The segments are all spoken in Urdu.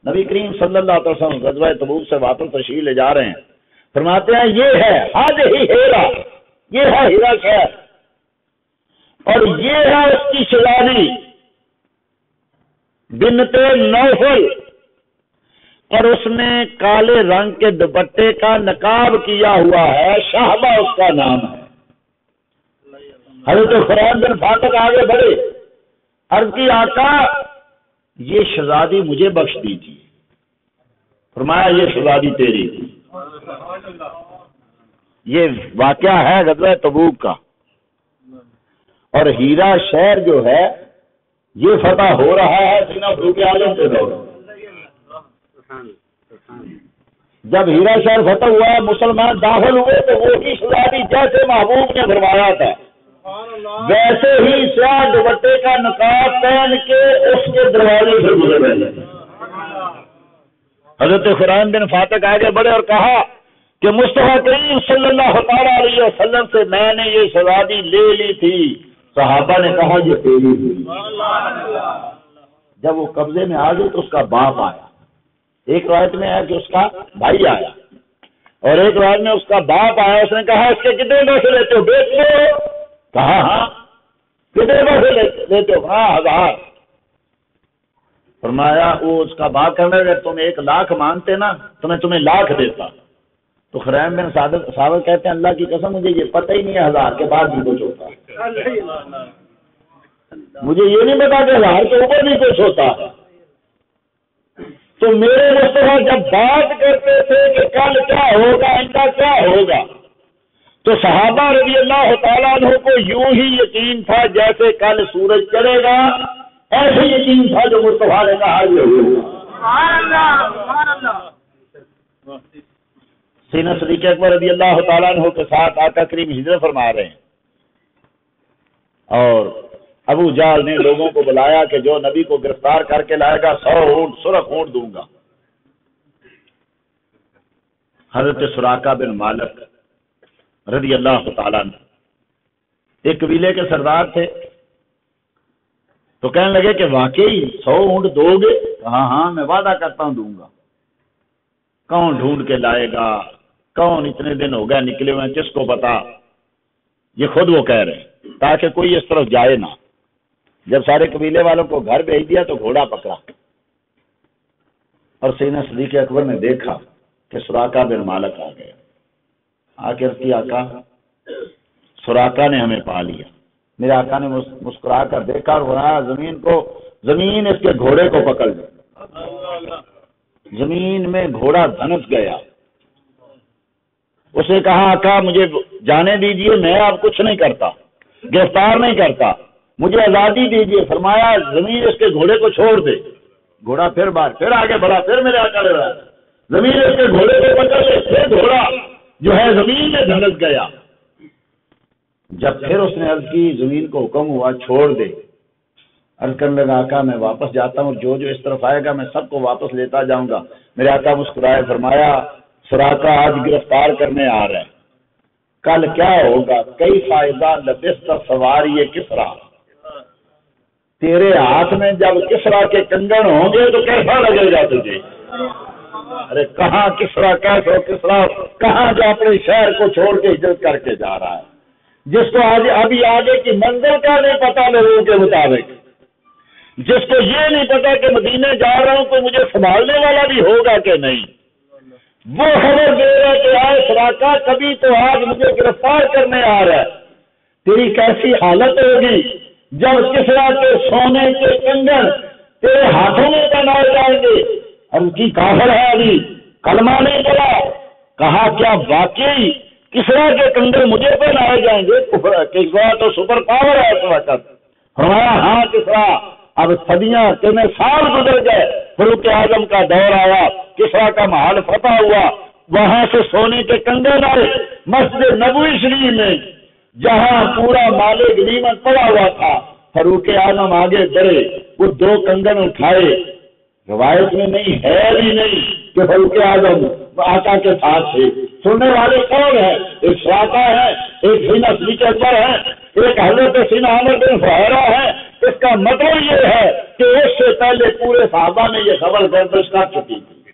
نبی کریم صلی اللہ علیہ وسلم غزوہ تبوک سے واپس تشریف لے جا رہے ہیں، فرماتے ہیں یہ ہے حج ہی ہیرا، یہ ہے ہیرا شہر، اور یہ ہے اس کی شہزادی بنت نوفل، اور اس نے کالے رنگ کے دوپٹے کا نقاب کیا ہوا ہے، شہبہ اس کا نام ہے۔ حضرت خرام بن فاطق آگے بڑھے، عرض کی آقا یہ شہزادی مجھے بخش دیجیے، فرمایا یہ شہزادی تیری تھی۔ یہ واقعہ ہے غزوہ تبوک کا، اور ہیرا شہر جو ہے یہ فتح ہو رہا ہے سینہ فاروق اعظم کے دور۔ جب ہیرا شہر فتح ہوا، مسلمان داخل ہوئے تو وہی شہزادی جیسے محبوب نے فرمایا تھا ویسے ہی سیاہ دوپٹے کا نقاب پہن کے اس کے دروازے سے گزر رہے۔ حضرت خرام بن فاطق آگے بڑھے اور کہا کہ مصطفیٰ کریم صلی اللہ تعالی علیہ وسلم سے میں نے یہ شہزادی لے لی تھی۔ صحابہ نے کہا یہ تیری ہوئی۔ جب وہ قبضے میں آ گئی تو اس کا باپ آیا، ایک روایت میں ہے کہ اس کا بھائی آیا، اور ایک روایت میں اس کا باپ آیا، اس نے کہا اس کے کتنے پیسے لیتے ہو؟ بیچ لو۔ کہا ہاں۔ کتنے پیسے لیتے ہو؟ ہاں 1000۔ فرمایا وہ اس کا باپ کہنے لگا تم 1 لاکھ مانگتے نا تو میں تمہیں 1 لاکھ دیتا۔ تو خرام بن صابر کہتے ہیں اللہ کی قسم مجھے یہ پتہ ہی نہیں ہے 1000 کے بعد بھی کچھ ہوتا ہے، مجھے یہ نہیں پتا کہ 1000 کے اوپر بھی کچھ ہوتا ہے۔ تو میرے مصطفیٰ جب بات کرتے تھے کہ کل کیا ہوگا، ان کا کیا ہوگا، تو صحابہ رضی اللہ تعالیٰ عنہ کو یوں ہی یقین تھا جیسے کل سورج چڑھے گا، ایسے یقین تھا جو مصطفیٰ نے کہا یہ ہوگا۔ سینہ صدیق اکبر رضی اللہ تعالیٰ عنہ کے ساتھ آقا کریم ہجرت فرما رہے ہیں، اور ابو جہل نے لوگوں کو بلایا کہ جو نبی کو گرفتار کر کے لائے گا 100 اونٹ سرخ اونٹ دوں گا۔ حضرت سراقہ بن مالک رضی اللہ تعالیٰ عنہ ایک قبیلے کے سردار تھے، تو کہنے لگے کہ واقعی 100 اونٹ دو گے؟ ہاں ہاں میں وعدہ کرتا ہوں دوں گا۔ کون ڈھونڈ کے لائے گا، کون اتنے دن ہو گئے نکلے ہوئے، کس کو پتا؟ یہ خود وہ کہہ رہے ہیں تاکہ کوئی اس طرف جائے نہ۔ جب سارے قبیلے والوں کو گھر بھیج دیا تو گھوڑا پکڑا، اور سینہ صدیق اکبر نے دیکھا کہ سراقہ بن مالک آ گیا۔ آ کے کی آقا سراقہ نے ہمیں پا لیا۔ میرے آقا نے مسکرا کر دیکھا اور بولا زمین اس کے گھوڑے کو پکڑ لی۔ زمین میں گھوڑا دھنس گیا۔ اس نے کہا آقا مجھے جانے دیجئے، میں اب کچھ نہیں کرتا، گرفتار نہیں کرتا، مجھے آزادی دیجئے۔ فرمایا زمین اس کے گھوڑے کو چھوڑ دے۔ گھوڑا پھر آگے بڑھا، پھر میرے آقا نے رہا زمین اس کے گھوڑے کو پکڑ لے، پھر گھوڑا جو ہے زمین میں دھنس گیا۔ جب پھر اس نے عرض کی زمین کو حکم ہوا چھوڑ دے، عرض کرنے لگا آقا میں واپس جاتا ہوں، جو اس طرف آئے گا میں سب کو واپس لیتا جاؤں گا۔ میرے آقا مسکرائے، فرمایا سراقہ آج گرفتار کرنے آ رہے ہیں، کل کیا ہوگا؟ کئی فائدہ لبست سواری کسرا، تیرے ہاتھ میں جب کسرا کے کنگن ہوں گے تو کیسا لگے گا تجھے؟ ارے کہاں کسرا، کیسا کسرا، کہاں جو اپنے شہر کو چھوڑ کے ہجرت کر کے جا رہا ہے، جس کو آج ابھی آگے کی منزل کا نہیں پتا لوگوں کے مطابق، جس کو یہ نہیں پتا کہ مدینے جا رہا ہوں کوئی مجھے سنبھالنے والا بھی ہوگا کہ نہیں، وہ خبر دے رہا کہ آئے سراقہ کبھی تو آج مجھے گرفتار کرنے آ رہا ہے، تیری کیسی حالت ہوگی جب کسرا کے سونے کے کنگن تیرے ہاتھوں میں پہنائے جائیں گے۔ ہم کی کافر ہے ابھی کلمہ نہیں پڑا۔ کہا کیا واقعی کسرا کے کنگن مجھے پہنائے جائیں گے؟ کسرا تو سپر پاور ہے اس وقت۔ فرمایا ہاں کسرا، اب صدیاں کتنے سال گزر گئے، فاروق اعظم کا دور آیا، کسرا کا محل فتح ہوا، وہاں سے سونے کے کنگن آئے مسجد نبوی شریف میں جہاں پورا مال غنیمت پڑا ہوا تھا۔ فاروق اعظم آگے بڑھے، وہ 2 کنگن اٹھائے، روایت میں نہیں ہے بھی نہیں کہ فاروق اعظم آقا کے ساتھ تھے۔ سننے والے کون ہیں؟ ایک سراقہ ہے، ایک سینہ صدیق اکبر ہے، ایک حضرت سینہ عامر بن فہرہ ہے، اس کا مطلب یہ ہے کہ اس سے پہلے پورے صحابہ نے یہ خبر گردش کر چکی تھی۔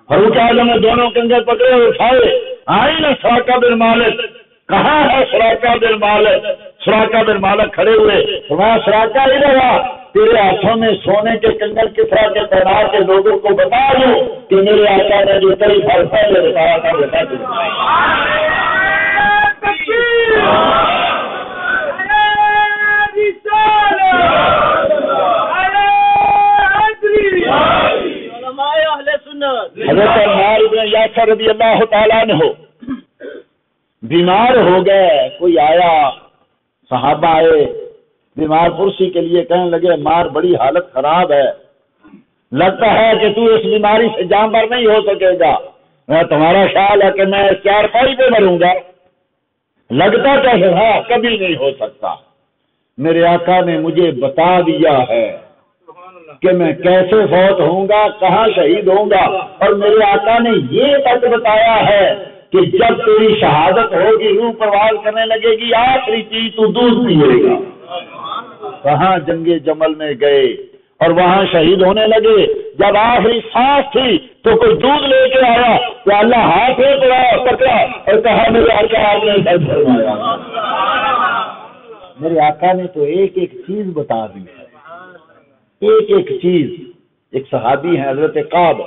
فاروق اعظم نے دونوں کنگے پکڑے اور اٹھائے، آئی نا سراقہ بن مالک، کہاں ہے سراقہ بن مالک؟ سراقہ بن مالک کھڑے ہوئے، تمہارا سراقہ ادھر آ، تیرے ہاتھوں میں سونے کے کنگن کسرا کے پہنا کے لوگوں کو بتا دوں کہ میرے آقا نے جو کئی سال پہلے بتایا تھا بتا دوں۔ حضرت عمار بن یاسر رضی اللہ تعالیٰ عنہ بیمار ہو گئے، کوئی آیا، صحابہ آئے، بیمار پرسی کے لیے کہنے لگے عمار بڑی حالت خراب ہے، لگتا ہے کہ تو اس بیماری سے جان بر نہیں ہو سکے گا، تمہارا خیال ہے کہ میں چارپائی پہ مروں گا؟ لگتا کیسے تھا؟ کبھی نہیں ہو سکتا، میرے آقا نے مجھے بتا دیا ہے کہ میں کیسے فوت ہوں گا، کہاں شہید ہوں گا، اور میرے آقا نے یہ تک بتایا ہے کہ جب تیری شہادت ہوگی، روح پرواز کرنے لگے گی، آخری چیز تو دودھ پیے گا۔ کہاں جنگ جمل میں گئے اور وہاں شہید ہونے لگے، جب آخری سانس تھی تو کوئی دودھ لے کے آیا تو اللہ ہاتھ میں پکڑا اور کہا میرے آقا آپ نے درد فرمایا۔ میرے آقا نے تو ایک ایک چیز بتا دی، ایک ایک چیز۔ ایک صحابی ہیں حضرت کعب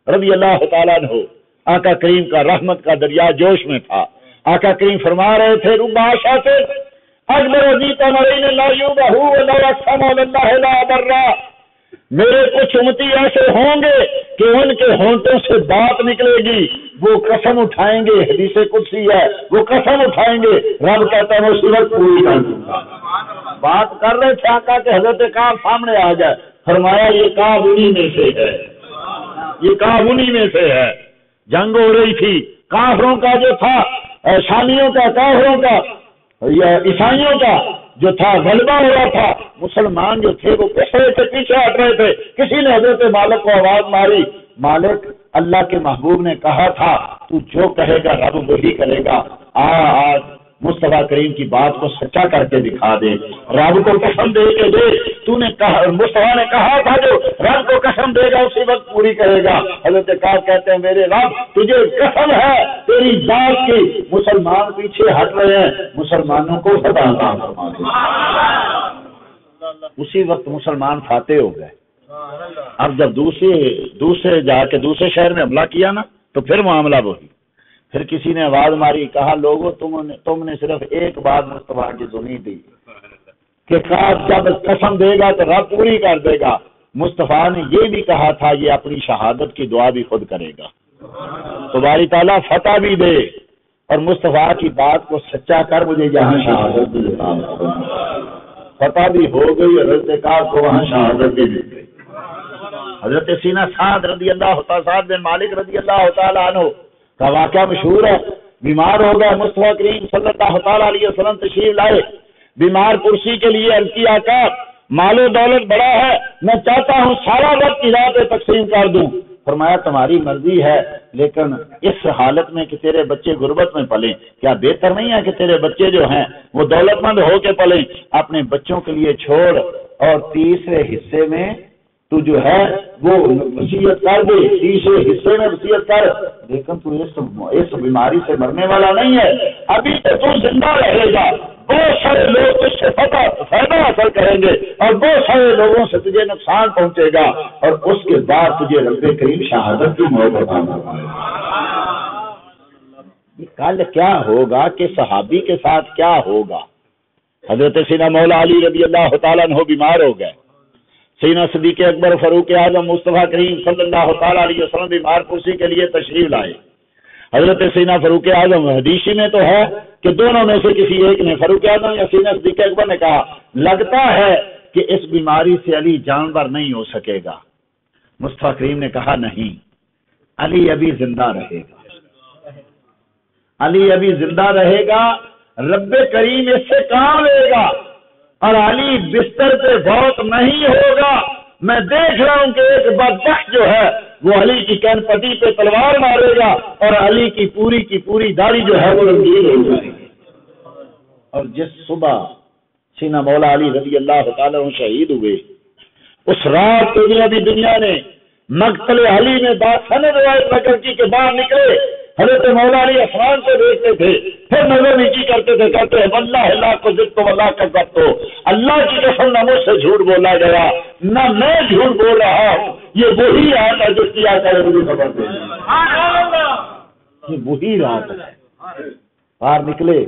رضی اللہ تعالیٰ عنہ، آقا کریم کا رحمت کا دریا جوش میں تھا، آقا کریم فرما رہے تھے رب عاشق اکبر جیت مرین لا یوبہ ولا اقسم اللہ لا برا، میرے کچھ امتی ایسے ہوں گے کہ ان کے ہونٹوں سے بات نکلے گی، وہ قسم اٹھائیں گے، حدیث قدسی ہے، وہ قسم اٹھائیں گے، رب کہتا ہے میں صورت پوری کر دوں گا۔ بات کر رہے تھے آقا کہ حضرت کعب سامنے آ جائے، فرمایا یہ کعب انہی میں سے ہے، یہ کعب انہی میں سے ہے۔ جنگ ہو رہی تھی، کافروں کا جو تھا، شامیوں کا، کافروں کا یا عیسائیوں کا جو تھا غلبہ ہو رہا تھا، مسلمان جو تھے وہ پیچھے ہٹ رہے تھے۔ کسی نے حضرت مالک کو آواز ماری، مالک اللہ کے محبوب نے کہا تھا تو جو کہے گا رب وہی کرے گا، آج مصطفیٰ کریم کی بات کو سچا کر کے دکھا دے، رب کو قسم دے کے دے، تو نے کہا، مصطفیٰ نے کہا تھا جو رب کو قسم دے گا اسی وقت پوری کرے گا۔ حضرت کعب کہتے ہیں میرے رب تجھے قسم ہے تیری ذات کی، مسلمان پیچھے ہٹ رہے ہیں، مسلمانوں کو فتح عطا فرما دے۔ اسی وقت مسلمان فاتح ہو گئے۔ اب جب دوسرے جا کے دوسرے شہر میں حملہ کیا نا تو پھر معاملہ وہی، پھر کسی نے آواز ماری، کہا لوگوں تم نے صرف ایک بات مصطفیٰ کی سنی تھی کہ جب قسم دے گا تو رب پوری کر دے گا، مصطفیٰ نے یہ بھی کہا تھا یہ اپنی شہادت کی دعا بھی خود کرے گا، تو باری تعالیٰ فتح بھی دے اور مصطفیٰ کی بات کو سچا کر مجھے یہاں شہادت بھی دے۔ فتح بھی ہو گئی اور حضرت کعب کو وہاں شہادت بھی دی گئی۔ حضرت سینہ سعد رضی اللہ تعالیٰ، سعد بن مالک رضی اللہ تعالیٰ عنہ کا واقعہ مشہور ہے، بیمار ہو گئے، مصطفیٰ کریم صلی اللہ تعالیٰ علیہ وسلم تشریف لائے، بیمار کرسی کے لیے عرض کیا آقا مال و دولت بڑا ہے، میں چاہتا ہوں سارا وقت کی راہ پہ تقسیم کر دوں۔ فرمایا تمہاری مرضی ہے، لیکن اس حالت میں کہ تیرے بچے غربت میں پلیں، کیا بہتر نہیں ہے کہ تیرے بچے جو ہیں وہ دولت مند ہو کے پلیں؟ اپنے بچوں کے لیے چھوڑ اور تیسرے حصے میں تو جو ہے وہ وصیت کر دے، تیسرے حصے میں وصیت کر، لیکن تو اس بیماری سے مرنے والا نہیں ہے، ابھی تو زندہ رہے گا، بہت سارے لوگ اس سے فائدہ حاصل کریں گے اور بہت سارے لوگوں سے تجھے نقصان پہنچے گا، اور اس کے بعد تجھے رب کریم شہادت کی موت عطا فرمائے گا۔ کل کیا ہوگا کہ صحابی کے ساتھ کیا ہوگا؟ حضرت سیدنا مولا علی رضی اللہ تعالیٰ عنہ بیمار ہو گئے، سیدنا صدیق اکبر فاروق اعظم مصطفیٰ کریم صلی اللہ تعالیٰ علیہ وسلم بیمار کرسی کے لیے تشریف لائے۔ حضرت سیدنا فاروق اعظم حدیثی میں تو ہے کہ دونوں میں سے کسی ایک نے، فاروق اعظم یا سیدنا صدیق اکبر نے کہا لگتا ہے کہ اس بیماری سے علی جانور نہیں ہو سکے گا۔ مصطفیٰ کریم نے کہا نہیں، علی ابھی زندہ رہے گا، علی ابھی زندہ رہے گا، رب کریم اس سے کام لے گا، اور علی بستر پہ فوت نہیں ہوگا۔ میں دیکھ رہا ہوں کہ ایک بدبخت جو ہے وہ علی کی کین پٹی پہ تلوار مارے گا اور علی کی پوری داڑھی جو ہے وہ رنگین ہو جائے گی۔ اور جس صبح سینا مولا علی رضی اللہ تعالیٰ عنہ شہید ہوئے، اس رات کے دن ابھی دنیا نے مقتل علی میں سند روایت نقل کی کہ باہر نکلے حضرت مولا علی آسمان کو دیکھتے تھے، پھر نظر نیچی کرتے تھے، کہتے ہیں واللہ لا کذبت واللہ کذبت، اللہ کی قسم نہ مجھ سے جھوٹ بولا گیا نہ میں جھوٹ بول رہا ہوں، یہ وہی رات ہے جس کی آقا نے مجھے خبر دی، یہ وہی رات ہے۔ باہر نکلے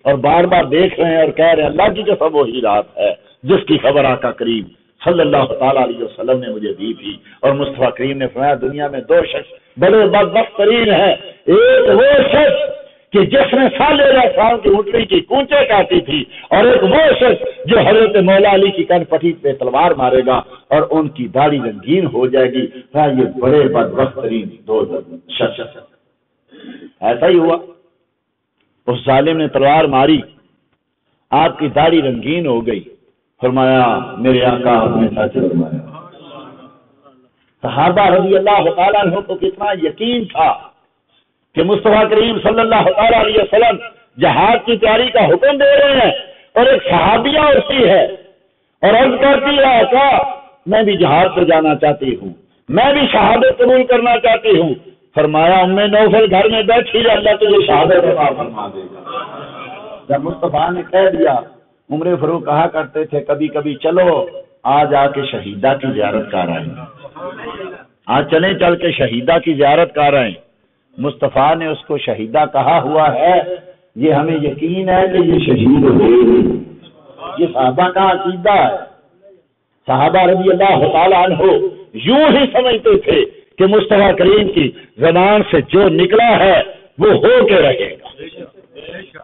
اور بار بار دیکھ رہے ہیں اور کہہ رہے ہیں اللہ کی قسم وہی رات ہے جس کی خبر آقا کریم صلی اللہ تعالیٰ علیہ وسلم نے مجھے دی تھی۔ اور مصطفیٰ کریم نے فرمایا دنیا میں دو شخص بڑے بدبخت ترین ہیں، ایک وہ شخص کہ جس نے صالح سال کی اونٹنی کی کونچے کاٹی تھی، اور ایک وہ شخص جو حضرت مولا علی کی کن پٹی پہ تلوار مارے گا اور ان کی داڑھی رنگین ہو جائے گی۔ یہ بڑے بدبخت ترین دو شخص۔ ایسا ہی ہوا، اس ظالم نے تلوار ماری، آپ کی داڑھی رنگین ہو گئی، فرمایا میرے آقا آپ نے سچ فرمایا۔ صحابہ رضی اللہ تعالیٰ عنہ کو کتنا یقین تھا کہ مصطفیٰ کریم صلی اللہ تعالیٰ علیہ وسلم جہاد کی تیاری کا حکم دے رہے ہیں، اور ایک صحابیہ اٹھتی ہے اور عرض کرتی ہے آقا میں بھی جہاد پہ جانا چاہتی ہوں، میں بھی شہادت قبول کرنا چاہتی ہوں۔ فرمایا ام نوفل گھر میں بیٹھی رہے، اللہ تجھے شہادت عطا فرما دے گا۔ جب مصطفیٰ نے کہہ دیا، عمر فاروق کہا کرتے تھے کبھی کبھی چلو آج آ کے شہیدہ کی زیارت کر آئیں، آج چلیں چل کے شہیدہ کی زیارت کر آئیں۔ مصطفیٰ نے اس کو شہیدہ کہا ہوا ہے، یہ ہمیں یقین ہے کہ یہ شہید ہوگی، یہ صحابہ کا عقیدہ ہے۔ صحابہ رضی اللہ تعالیٰ عنہ یوں ہی سمجھتے تھے کہ مصطفیٰ کریم کی زبان سے جو نکلا ہے وہ ہو کے رہے گا۔